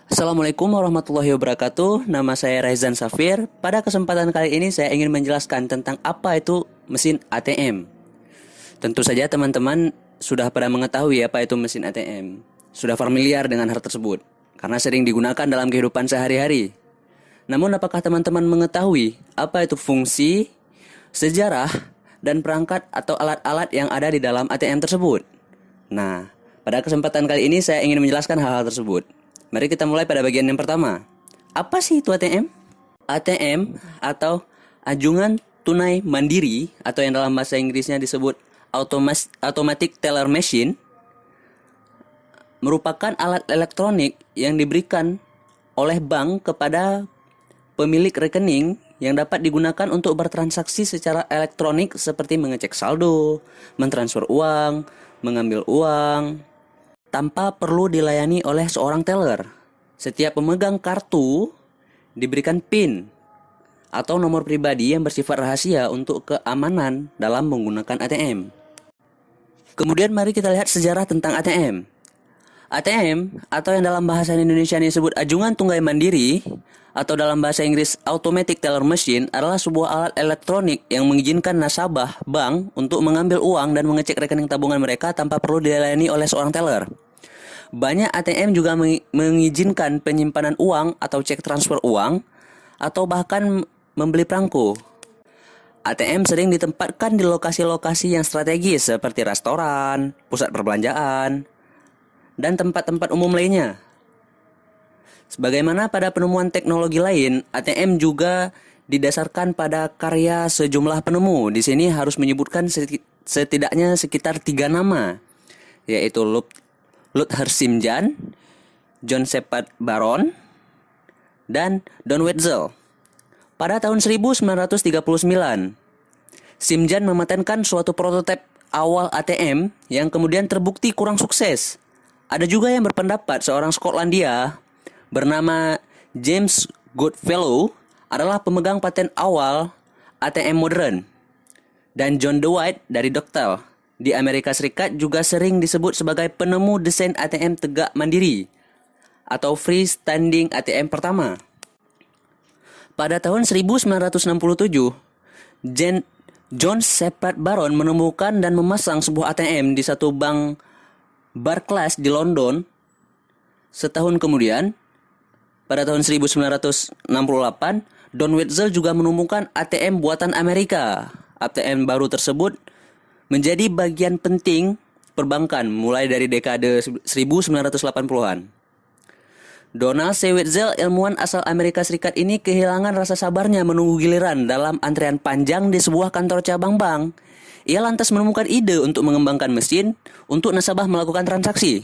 Assalamualaikum warahmatullahi wabarakatuh. Nama saya Raizan Safir. Pada kesempatan kali ini saya ingin menjelaskan tentang apa itu mesin ATM. Tentu saja teman-teman sudah pada mengetahui apa itu mesin ATM. Sudah familiar dengan hal tersebut karena sering digunakan dalam kehidupan sehari-hari. Namun apakah teman-teman mengetahui apa itu fungsi, sejarah, dan perangkat atau alat-alat yang ada di dalam ATM tersebut? Nah, pada kesempatan kali ini saya ingin menjelaskan hal-hal tersebut. Mari kita mulai pada bagian yang pertama. Apa sih itu ATM? ATM atau Anjungan Tunai Mandiri atau yang dalam bahasa Inggrisnya disebut Automatic Teller Machine merupakan alat elektronik yang diberikan oleh bank kepada pemilik rekening yang dapat digunakan untuk bertransaksi secara elektronik seperti mengecek saldo, mentransfer uang, mengambil uang, tanpa perlu dilayani oleh seorang teller. Setiap pemegang kartu diberikan PIN atau nomor pribadi yang bersifat rahasia untuk keamanan dalam menggunakan ATM. Kemudian mari kita lihat sejarah tentang ATM. ATM atau yang dalam bahasa Indonesia disebut Anjungan Tunai Mandiri atau dalam bahasa Inggris Automatic Teller Machine adalah sebuah alat elektronik yang mengizinkan nasabah bank untuk mengambil uang dan mengecek rekening tabungan mereka tanpa perlu dilayani oleh seorang teller. Banyak ATM juga mengizinkan penyimpanan uang atau cek transfer uang atau bahkan membeli perangko. ATM sering ditempatkan di lokasi-lokasi yang strategis seperti restoran, pusat perbelanjaan, dan tempat-tempat umum lainnya. Sebagaimana pada penemuan teknologi lain, ATM juga didasarkan pada karya sejumlah penemu. Di sini harus menyebutkan setidaknya sekitar 3 nama, yaitu Lothar Simjan, John Shepard Baron, dan Don Wetzel. Pada tahun 1939, Simjan mematenkan suatu prototipe awal ATM yang kemudian terbukti kurang sukses. Ada juga yang berpendapat seorang Skotlandia bernama James Goodfellow adalah pemegang paten awal ATM modern. Dan John DeWitt dari Doctel di Amerika Serikat juga sering disebut sebagai penemu desain ATM tegak mandiri atau freestanding ATM pertama. Pada tahun 1967, John Shepard Baron menemukan dan memasang sebuah ATM di satu bank Barclays di London. Setahun kemudian, pada tahun 1968, Don Wetzel juga menemukan ATM buatan Amerika. ATM baru tersebut menjadi bagian penting perbankan mulai dari dekade 1980-an. Donald C. Wetzel, ilmuwan asal Amerika Serikat ini kehilangan rasa sabarnya menunggu giliran dalam antrian panjang di sebuah kantor cabang bank. Ia lantas menemukan ide untuk mengembangkan mesin untuk nasabah melakukan transaksi.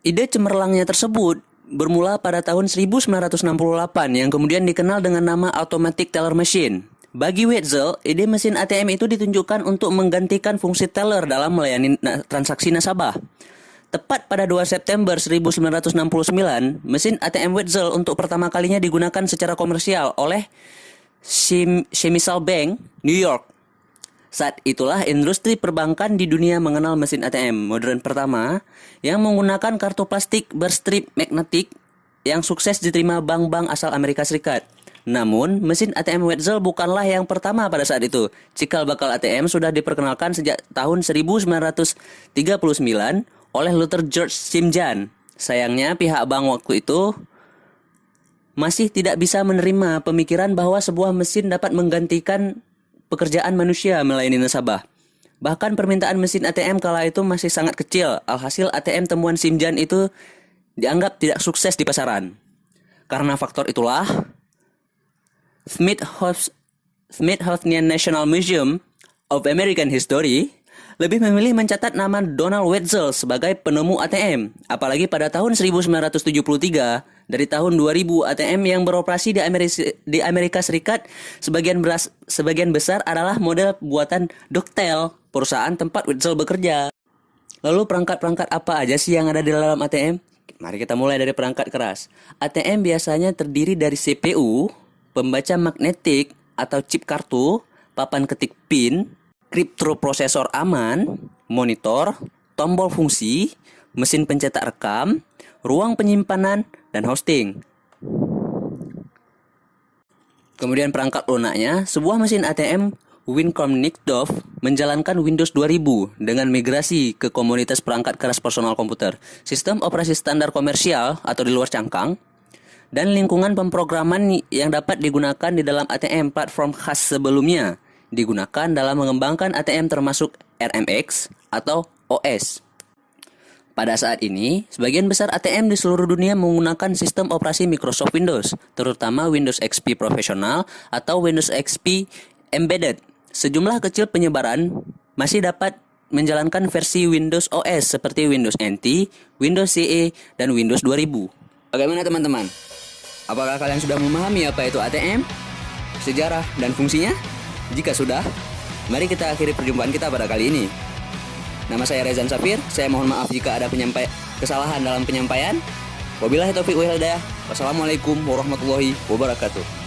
Ide cemerlangnya tersebut bermula pada tahun 1968 yang kemudian dikenal dengan nama Automatic Teller Machine. Bagi Wetzel, ide mesin ATM itu ditunjukkan untuk menggantikan fungsi teller dalam melayani transaksi nasabah. Tepat pada 2 September 1969, mesin ATM Wetzel untuk pertama kalinya digunakan secara komersial oleh Chemisal Bank, New York. Saat itulah industri perbankan di dunia mengenal mesin ATM modern pertama yang menggunakan kartu plastik berstrip magnetik yang sukses diterima bank-bank asal Amerika Serikat. Namun, mesin ATM Wetzel bukanlah yang pertama pada saat itu. Cikal bakal ATM sudah diperkenalkan sejak tahun 1939 oleh Lothar George Simjan. Sayangnya pihak bank waktu itu masih tidak bisa menerima pemikiran bahwa sebuah mesin dapat menggantikan pekerjaan manusia melayani nasabah. Bahkan permintaan mesin ATM kala itu masih sangat kecil. Alhasil ATM temuan Simjan itu dianggap tidak sukses di pasaran. Karena faktor itulah, Smithsonian National Museum of American History lebih memilih mencatat nama Donald Wetzel sebagai penemu ATM. Apalagi pada tahun 1973, dari tahun 2000 ATM yang beroperasi di Amerika Serikat sebagian besar adalah model buatan Doctel, perusahaan tempat Wetzel bekerja. Lalu perangkat-perangkat apa aja sih yang ada di dalam ATM? Mari kita mulai dari perangkat keras. ATM biasanya terdiri dari CPU, pembaca magnetik atau chip kartu, papan ketik PIN, kriptoprosesor aman, monitor, tombol fungsi, mesin pencetak rekam, ruang penyimpanan, dan hosting. Kemudian perangkat lunaknya, sebuah mesin ATM Wincom Nixdorf menjalankan Windows 2000 dengan migrasi ke komunitas perangkat keras personal komputer, sistem operasi standar komersial atau di luar cangkang, dan lingkungan pemrograman yang dapat digunakan di dalam ATM platform khas sebelumnya, digunakan dalam mengembangkan ATM termasuk RMX atau OS. Pada saat ini, sebagian besar ATM di seluruh dunia menggunakan sistem operasi Microsoft Windows, terutama Windows XP Professional atau Windows XP Embedded. Sejumlah kecil penyebaran masih dapat menjalankan versi Windows OS seperti Windows NT, Windows CE, dan Windows 2000. Bagaimana teman-teman? Apakah kalian sudah memahami apa itu ATM, sejarah, dan fungsinya? Jika sudah, mari kita akhiri perjumpaan kita pada kali ini. Nama saya Rezan Safir, saya mohon maaf jika ada kesalahan dalam penyampaian. Wabillahi taufiq wal hidayah. Wassalamualaikum warahmatullahi wabarakatuh.